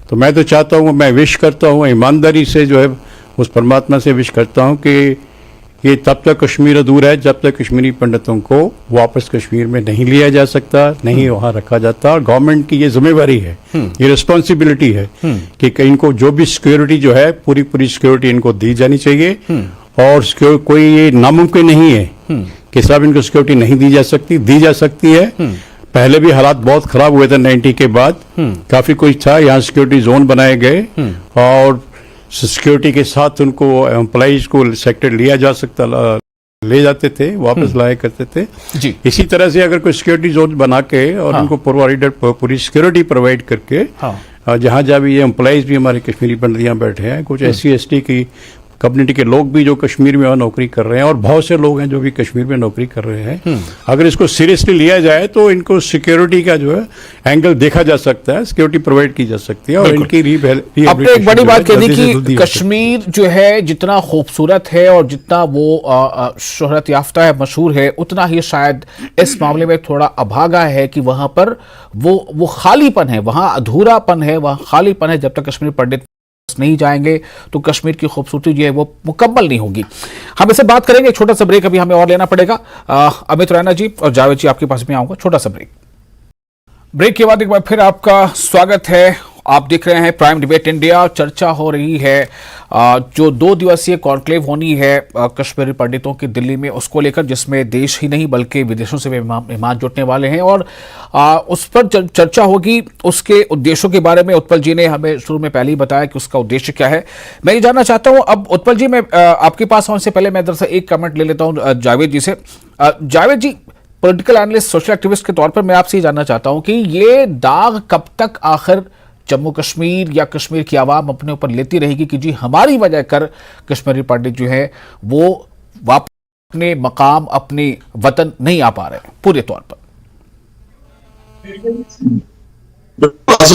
तो मैं तो चाहता हूँ, मैं विश करता हूँ ईमानदारी से, जो है उस परमात्मा से विश करता हूँ कि ये तब तक कश्मीर अधूरा है जब तक कश्मीरी पंडितों को वापस कश्मीर में नहीं लिया जा सकता, नहीं वहाँ रखा जाता। और गवर्नमेंट की ये जिम्मेवारी है, ये रिस्पॉन्सिबिलिटी है कि इनको जो भी सिक्योरिटी जो है पूरी सिक्योरिटी इनको दी जानी चाहिए। और कोई ये नामुमकिन नहीं है कि सब इनको सिक्योरिटी नहीं दी जा सकती है। पहले भी हालात बहुत खराब हुए थे 90 के बाद, काफी कुछ था। यहाँ सिक्योरिटी जोन बनाए गए और सिक्योरिटी के साथ उनको एम्प्लॉइज को सेक्टर लिया जा सकता, ले जाते थे, वापस लाया करते थे जी। इसी तरह से अगर कोई सिक्योरिटी जोन बना के और उनको पूरी सिक्योरिटी प्रोवाइड करके, जहाँ जहाँ भी ये एम्प्लॉइज भी हमारे कश्मीरी पंडित यहाँ बैठे हैं, कुछ SC/ST की कम्युनिटी के लोग भी जो कश्मीर में नौकरी कर रहे हैं और बहुत से लोग हैं जो भी कश्मीर में नौकरी कर रहे हैं, अगर इसको सीरियसली लिया जाए तो इनको सिक्योरिटी का जो है एंगल देखा जा सकता है, सिक्योरिटी प्रोवाइड की जा सकती है। और इनकी आपने एक बड़ी बात कह दी कि कश्मीर जो है जितना खूबसूरत है और जितना वो शोहरत याफ्ता है, मशहूर है, उतना ही शायद इस मामले में थोड़ा अभागा है कि वहां पर वो खालीपन है, वहां अधूरापन है, वहां खालीपन है। जब तक कश्मीरी पंडित नहीं जाएंगे तो कश्मीर की खूबसूरती जो है वो मुकम्मल नहीं होगी। हम इससे बात करेंगे, छोटा सा ब्रेक अभी हमें और लेना पड़ेगा। अमित रैना जी और जावेद जी आपके पास में आऊंगा, छोटा सा ब्रेक के बाद एक बार फिर आपका स्वागत है। आप देख रहे हैं प्राइम डिबेट इंडिया। चर्चा हो रही है जो 2 दिवसीय कॉन्क्लेव होनी है कश्मीरी पंडितों की दिल्ली में, उसको लेकर, जिसमें देश ही नहीं बल्कि विदेशों से भी मेहमान जुटने वाले हैं और उस पर चर्चा होगी। उसके उद्देश्यों के बारे में उत्पल जी ने हमें शुरू में पहले ही बताया कि उसका उद्देश्य क्या है। मैं ये जानना चाहता हूं, अब उत्पल जी मैं आपके पास आने से पहले मैं दरअसल एक कमेंट ले लेता हूं जावेद जी से। जावेद जी, पॉलिटिकल एनालिस्ट, सोशल एक्टिविस्ट के तौर पर मैं आपसे ये जानना चाहता हूं कि ये दाग कब तक आखिर जम्मू कश्मीर या कश्मीर की आवाम अपने ऊपर लेती रहेगी कि जी हमारी वजह कर कश्मीरी पंडित जो है वो वापस अपने मकाम, अपने वतन नहीं आ पा रहे पूरे तौर पर?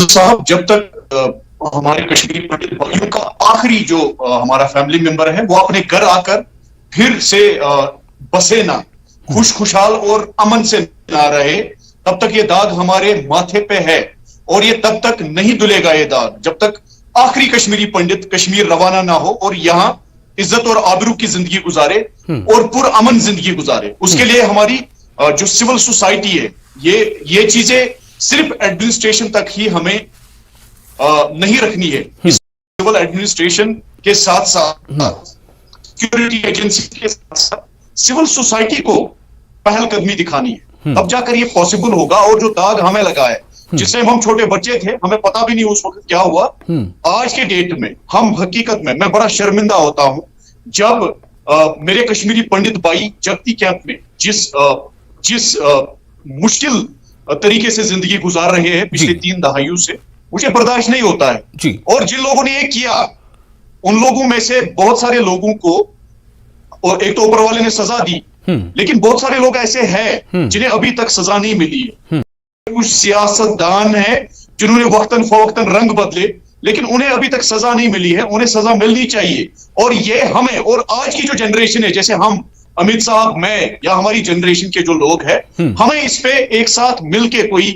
साहब, जब तक हमारे कश्मीरी पंडित भाइयों का आखिरी जो हमारा फैमिली मेंबर है वो अपने घर आकर फिर से बसे ना, खुशहाल और अमन से ना रहे, तब तक ये दाग हमारे माथे पे है और ये तब तक नहीं धुलेगा ये दाग जब तक आखिरी कश्मीरी पंडित कश्मीर रवाना ना हो और यहाँ इज्जत और आबरू की जिंदगी गुजारे और पुरअमन जिंदगी गुजारे। उसके लिए हमारी जो सिविल सोसाइटी है, ये चीजें सिर्फ एडमिनिस्ट्रेशन तक ही हमें नहीं रखनी है। सिविल एडमिनिस्ट्रेशन के साथ साथ सिक्योरिटी एजेंसी के साथ साथ सिविल सोसाइटी को पहलकदमी दिखानी है, तब जाकर ये पॉसिबल होगा। और जो दाग हमें लगा है, जिससे हम छोटे बच्चे थे, हमें पता भी नहीं उस वक्त क्या हुआ, आज के डेट में हम हकीकत में, मैं बड़ा शर्मिंदा होता हूं जब मेरे कश्मीरी पंडित भाई जगती कैंप में जिस मुश्किल तरीके से जिंदगी गुजार रहे हैं पिछले 3 दहाइयों से, मुझे बर्दाश्त नहीं होता है जी। और जिन लोगों ने ये किया, उन लोगों में से बहुत सारे लोगों को, और एक तो ऊपर वाले ने सजा दी, लेकिन बहुत सारे लोग ऐसे हैं जिन्हें अभी तक सजा नहीं मिली है। कुछ सियासतदान है जिन्होंने वक्तन फवक्तन रंग बदले, लेकिन उन्हें अभी तक सजा नहीं मिली है, उन्हें सजा मिलनी चाहिए। और ये हमें, और आज की जो जनरेशन है, जैसे हम, अमित साहब, मैं, या हमारी जनरेशन के जो लोग हैं, हमें इस पे एक साथ मिलके कोई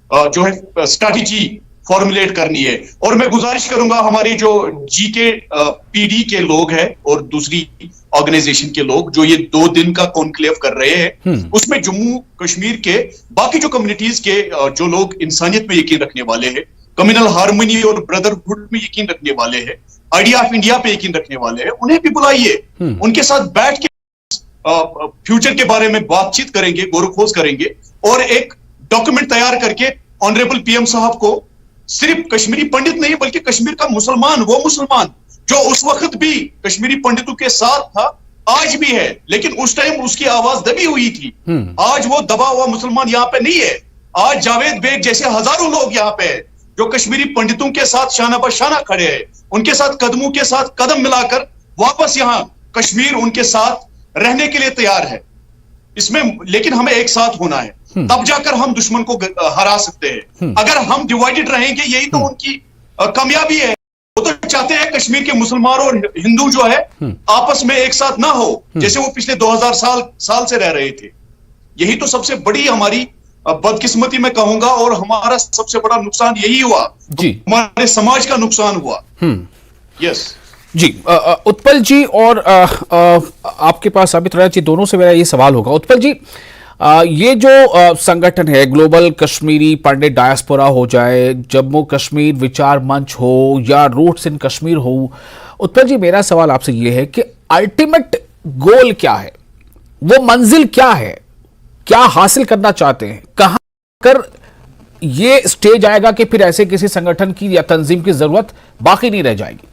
जो है स्ट्रैटेजी फॉर्मुलेट करनी है। और मैं गुजारिश करूंगा हमारे जो जीके पीडी के लोग हैं और दूसरी ऑर्गेनाइजेशन के लोग जो ये 2 दिन का कॉन्क्लेव कर रहे हैं, उसमें जम्मू कश्मीर के बाकी जो कम्युनिटीज के जो लोग इंसानियत में यकीन रखने वाले हैं, कम्युनल हार्मनी और ब्रदरहुड में यकीन रखने वाले हैं, आइडिया ऑफ इंडिया पे यकीन रखने वाले हैं, उन्हें भी बुलाइए, उनके साथ बैठ के फ्यूचर के बारे में बातचीत करेंगे, गौरखोज करेंगे और एक डॉक्यूमेंट तैयार करके ऑनरेबल पीएम साहब को, सिर्फ कश्मीरी पंडित नहीं बल्कि कश्मीर का मुसलमान, वो मुसलमान जो उस वक्त भी कश्मीरी पंडितों के साथ था, आज भी है, लेकिन उस टाइम उसकी आवाज दबी हुई थी। आज वो दबा हुआ मुसलमान यहाँ पे नहीं है, आज जावेद बेग जैसे हजारों लोग यहाँ पे हैं जो कश्मीरी पंडितों के साथ शाना बशाना खड़े हैं, उनके साथ कदमों के साथ कदम मिलाकर वापस यहाँ कश्मीर उनके साथ रहने के लिए तैयार है। इसमें लेकिन हमें एक साथ होना है, तब जाकर हम दुश्मन को हरा सकते हैं। अगर हम डिवाइडेड रहेंगे, यही तो उनकी कामयाबी है। वो तो चाहते हैं कश्मीर के मुसलमान और हिंदू जो है आपस में एक साथ ना हो, जैसे वो पिछले 2000 साल से रह रहे थे। यही तो सबसे बड़ी हमारी बदकिस्मती मैं कहूंगा, और हमारा सबसे बड़ा नुकसान यही हुआ जी, हमारे समाज का नुकसान हुआ। यस जी। उत्पल जी और आपके पास अमित राय जी, दोनों से मेरा ये सवाल होगा। उत्पल जी, ये जो संगठन है ग्लोबल कश्मीरी पंडित डायस्पोरा हो जाए, जम्मू कश्मीर विचार मंच हो या रूट्स इन कश्मीर हो, उत्पल जी मेरा सवाल आपसे ये है कि अल्टीमेट गोल क्या है, वो मंजिल क्या है, क्या हासिल करना चाहते हैं, कहां कर ये स्टेज आएगा कि फिर ऐसे किसी संगठन की या तंजीम की जरूरत बाकी नहीं रह जाएगी?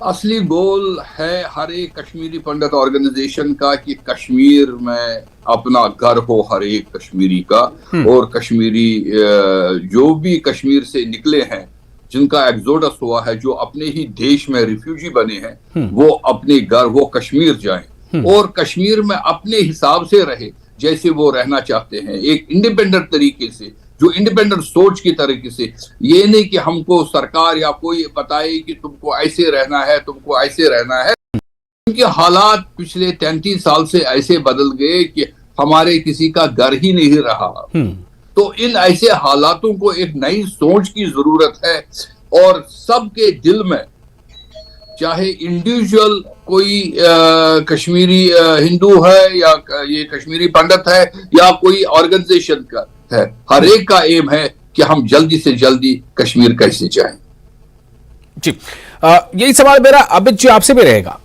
असली गोल है हर एक कश्मीरी पंडित ऑर्गेनाइजेशन का कि कश्मीर में अपना घर हो हर एक कश्मीरी का, और कश्मीरी जो भी कश्मीर से निकले हैं, जिनका एक्सोडस हुआ है, जो अपने ही देश में रिफ्यूजी बने हैं, वो अपने घर वो कश्मीर जाएं और कश्मीर में अपने हिसाब से रहे जैसे वो रहना चाहते हैं, एक इंडिपेंडेंट तरीके से, जो इंडिपेंडेंट सोच की तरीके से। ये नहीं कि हमको सरकार या कोई बताए कि तुमको ऐसे रहना है, तुमको ऐसे रहना है। क्योंकि हालात पिछले 33 साल से ऐसे बदल गए कि हमारे किसी का घर ही नहीं रहा। तो इन ऐसे हालातों को एक नई सोच की जरूरत है, और सबके दिल में, चाहे इंडिविजुअल कोई कश्मीरी हिंदू है या ये कश्मीरी पंडित है या कोई ऑर्गेनाइजेशन का है, हर एक का एम है कि हम जल्दी से जल्दी कश्मीर कैसे जाएं। जी, यही सवाल मेरा अमित जी आपसे भी रहेगा।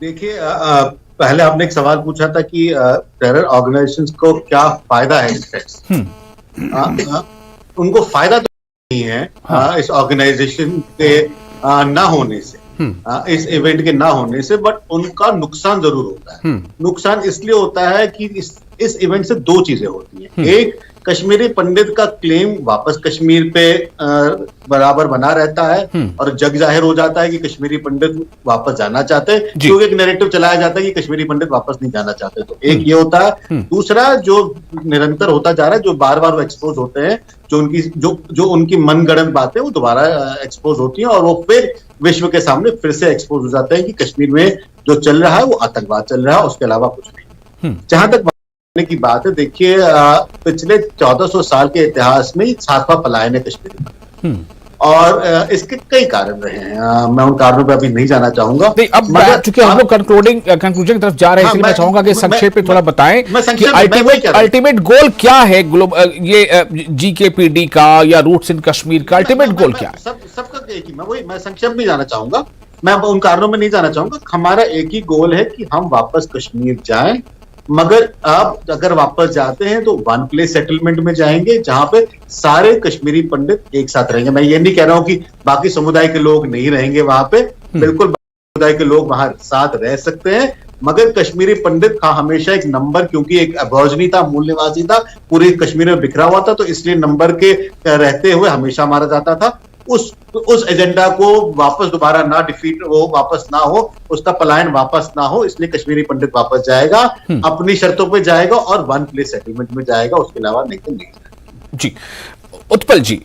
देखिए, पहले आपने एक सवाल पूछा था कि टेरर ऑर्गेनाइजेशंस को क्या फायदा है इससे। उनको फायदा तो नहीं है इस ऑर्गेनाइजेशन के ना होने से, इस इवेंट के ना होने से, बट उनका नुकसान जरूर होता है। नुकसान इसलिए होता है कि इस इवेंट से दो चीजें होती हैं। एक, कश्मीरी पंडित का क्लेम वापस कश्मीर पे बराबर बना रहता है और जग जाहिर हो जाता है कि कश्मीरी पंडित वापस जाना चाहते हैं, क्योंकि एक नैरेटिव चलाया जाता है कि कश्मीरी पंडित वापस नहीं जाना चाहते। तो एक ये होता है। दूसरा जो निरंतर होता जा रहा है, जो बार बार वो एक्सपोज होते हैं, जो उनकी मनगढ़ंत बातें वो दोबारा एक्सपोज होती हैं, और वो फिर विश्व के सामने फिर से एक्सपोज हो जाते हैं कि कश्मीर में जो चल रहा है वो आतंकवाद चल रहा है, उसके अलावा कुछ नहीं। जहां तक की बात है, देखिए पिछले 1400 साल के इतिहास में 7वां पलायन है कश्मीर में, और इसके कई कारण रहे हैं। मैं उन कारणों पर अभी नहीं जाना चाहूंगा। अब चूंकि हम लोग कंक्लूजन की तरफ जा रहे हैं, इसलिए मैं चाहूंगा कि संक्षेप में थोड़ा बताएं कि अल्टीमेट गोल क्या है, ये GKPD का या रूट्स इन कश्मीर का अल्टीमेट गोल क्या है? सबका एक ही, मैं संक्षेप में जाना चाहूंगा, मैं उन कारणों में नहीं जाना चाहूंगा। हमारा एक ही गोल है कि हम वापस कश्मीर जाएं, मगर आप अगर वापस जाते हैं तो वन प्लेस सेटलमेंट में जाएंगे, जहां पे सारे कश्मीरी पंडित एक साथ रहेंगे। मैं ये नहीं कह रहा हूं कि बाकी समुदाय के लोग नहीं रहेंगे वहां पे, बिल्कुल समुदाय के लोग वहां साथ रह सकते हैं, मगर कश्मीरी पंडित का हमेशा एक नंबर, क्योंकि एक अबॉर्जिनी था, मूल निवासी था, पूरे कश्मीर में बिखरा हुआ था, तो इसलिए नंबर के रहते हुए हमेशा मारा जाता था। उस एजेंडा को वापस दोबारा ना डिफीट हो, वापस ना हो, उसका पलायन वापस ना हो, इसलिए कश्मीरी पंडित वापस जाएगा, अपनी शर्तों पे जाएगा और वन प्लेस सेटलमेंट में जाएगा, उसके अलावा नहीं तो नहीं। जी, उत्पल जी,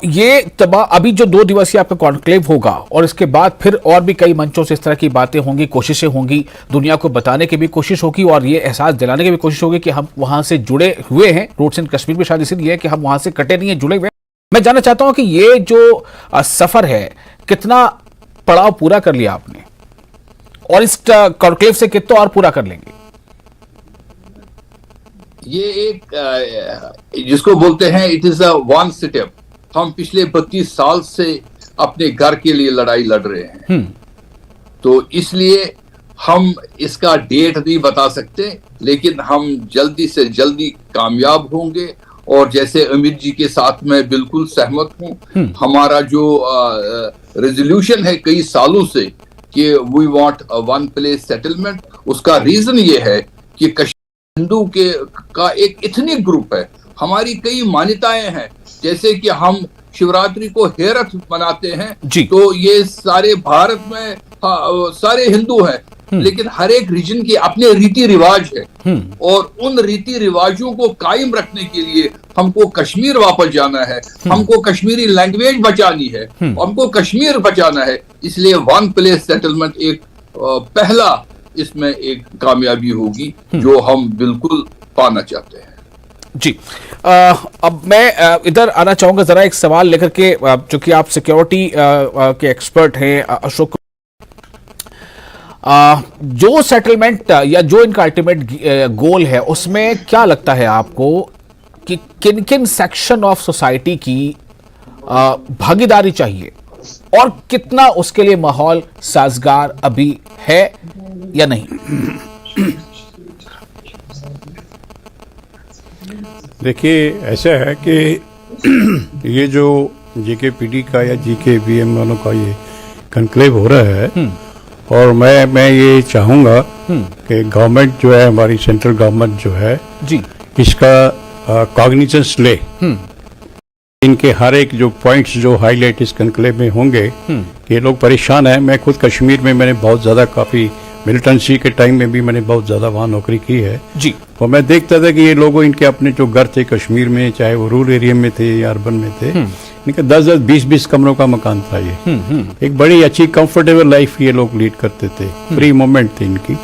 ये अभी जो 2 दिवसीय आपका कॉन्क्लेव होगा, और इसके बाद फिर और भी कई मंचों से इस तरह की बातें होंगी, कोशिशें होंगी, दुनिया को बताने की भी कोशिश होगी और ये एहसास दिलाने की भी कोशिश होगी कि हम वहां से जुड़े हुए हैं। रूट्स इन कश्मीर में शायद इसलिए है कि हम वहां से कटे नहीं है, जुड़े हुए हैं। मैं जानना चाहता हूं कि ये जो सफर है, कितना पड़ाव पूरा कर लिया आपने, और इस कॉन्क्लेव से कितना और पूरा कर लेंगे? ये एक जिसको बोलते हैं it is a one step. हम पिछले 32 साल से अपने घर के लिए लड़ाई लड़ रहे हैं, तो इसलिए हम इसका डेट नहीं बता सकते, लेकिन हम जल्दी से जल्दी कामयाब होंगे। और जैसे अमित जी के साथ मैं बिल्कुल सहमत हूं, हमारा जो रेजोल्यूशन है कई सालों से कि we want a one place settlement, उसका रीजन ये है कि हिंदू के का एक इथनिक ग्रुप है। हमारी कई मान्यताएं हैं, जैसे कि हम शिवरात्रि को हेरथ मनाते हैं जी। तो ये सारे भारत में सारे हिंदू हैं, लेकिन हर एक रीजन के अपने रीति रिवाज है और उन रीति रिवाजों को कायम रखने के लिए हमको कश्मीर वापस जाना है, हमको कश्मीरी लैंग्वेज बचानी है, हमको कश्मीर बचाना है। इसलिए वन प्लेस सेटलमेंट एक पहला इसमें एक कामयाबी होगी जो हम बिल्कुल पाना चाहते हैं। जी अब मैं इधर आना चाहूंगा जरा एक सवाल लेकर के, चूंकि आप सिक्योरिटी के एक्सपर्ट हैं अशोक, जो सेटलमेंट या जो इनका अल्टीमेट गोल है उसमें क्या लगता है आपको कि किन किन सेक्शन ऑफ सोसाइटी की भागीदारी चाहिए और कितना उसके लिए माहौल साजगार अभी है या नहीं? देखिए ऐसा है कि ये जो जेकेपीडी का या जीकेवीएम वालों का ये कॉन्क्लेव हो रहा है, और मैं ये चाहूँगा कि गवर्नमेंट जो है, हमारी सेंट्रल गवर्नमेंट जो है जी, इसका कॉग्निजेंस ले। इनके हर एक जो पॉइंट्स जो हाईलाइट इस कॉन्क्लेव में होंगे कि ये लोग परेशान हैं। मैं खुद कश्मीर में मैंने बहुत ज़्यादा काफ़ी मिलिटेंसी के टाइम में भी मैंने बहुत ज़्यादा वहाँ नौकरी की है जी, और मैं देखता था कि ये लोग इनके अपने जो घर थे कश्मीर में, चाहे वो रूरल एरिया में थे या अर्बन में थे, इनका 10-10, 20-20 कमरों का मकान था। ये एक बड़ी अच्छी कंफर्टेबल लाइफ ये लोग लीड करते थे, फ्री मोमेंट थी इनकी।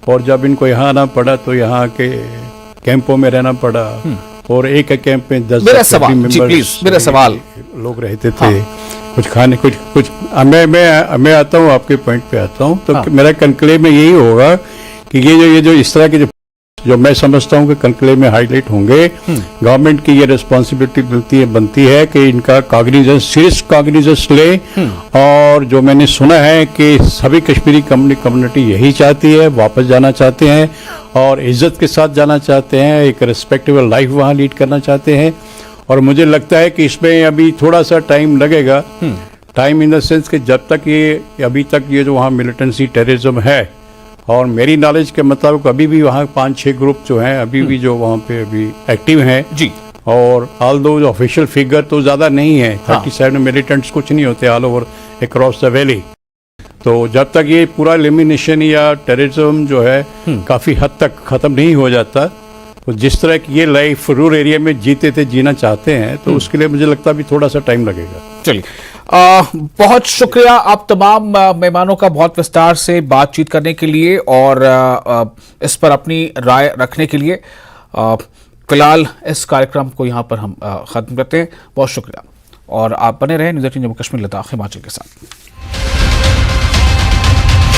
और जब इनको यहाँ आना पड़ा तो यहाँ के कैंपों में रहना पड़ा और एक कैंप में 10 मेरा सवाल लोग रहते थे। कुछ खाने कुछ मैं आता हूँ आपके पॉइंट पे आता हूँ। तो मेरा कॉन्क्लेव में यही होगा कि ये जो इस तरह के जो मैं समझता हूँ कि कॉन्क्लेव में हाईलाइट होंगे, गवर्नमेंट की ये रिस्पॉन्सिबिलिटी बनती है कि इनका कॉग्निजेंस, सीरियस कॉग्निजेंस ले। और जो मैंने सुना है कि सभी कश्मीरी कम्युनिटी यही चाहती है, वापस जाना चाहते हैं और इज्जत के साथ जाना चाहते हैं, एक रिस्पेक्टेबल लाइफ वहाँ लीड करना चाहते हैं। और मुझे लगता है कि इसमें अभी थोड़ा सा टाइम लगेगा, टाइम इन द सेंस कि जब तक ये अभी तक ये जो वहाँ मिलिटेंसी टेररिज्म है, और मेरी नॉलेज के मुताबिक अभी भी वहाँ 5-6 ग्रुप जो हैं अभी भी जो वहाँ पे अभी एक्टिव हैं जी। और ऑल दो ऑफिशियल फिगर तो ज़्यादा नहीं है, 37 मिलिटेंट्स कुछ नहीं होते all over across the valley. तो जब तक ये पूरा एलिमिनेशन या टेररिज्म जो है काफ़ी हद तक ख़त्म नहीं हो जाता, तो जिस तरह की ये लाइफ रूरल एरिया में जीते थे, जीना चाहते हैं, तो उसके लिए मुझे लगता है अभी थोड़ा सा टाइम लगेगा। चलिए बहुत शुक्रिया आप तमाम मेहमानों का बहुत विस्तार से बातचीत करने के लिए और इस पर अपनी राय रखने के लिए। फिलहाल इस कार्यक्रम को यहाँ पर हम ख़त्म करते हैं। बहुत शुक्रिया और आप बने रहें न्यूज़ 18 जम्मू कश्मीर लद्दाख हिमाचल के साथ।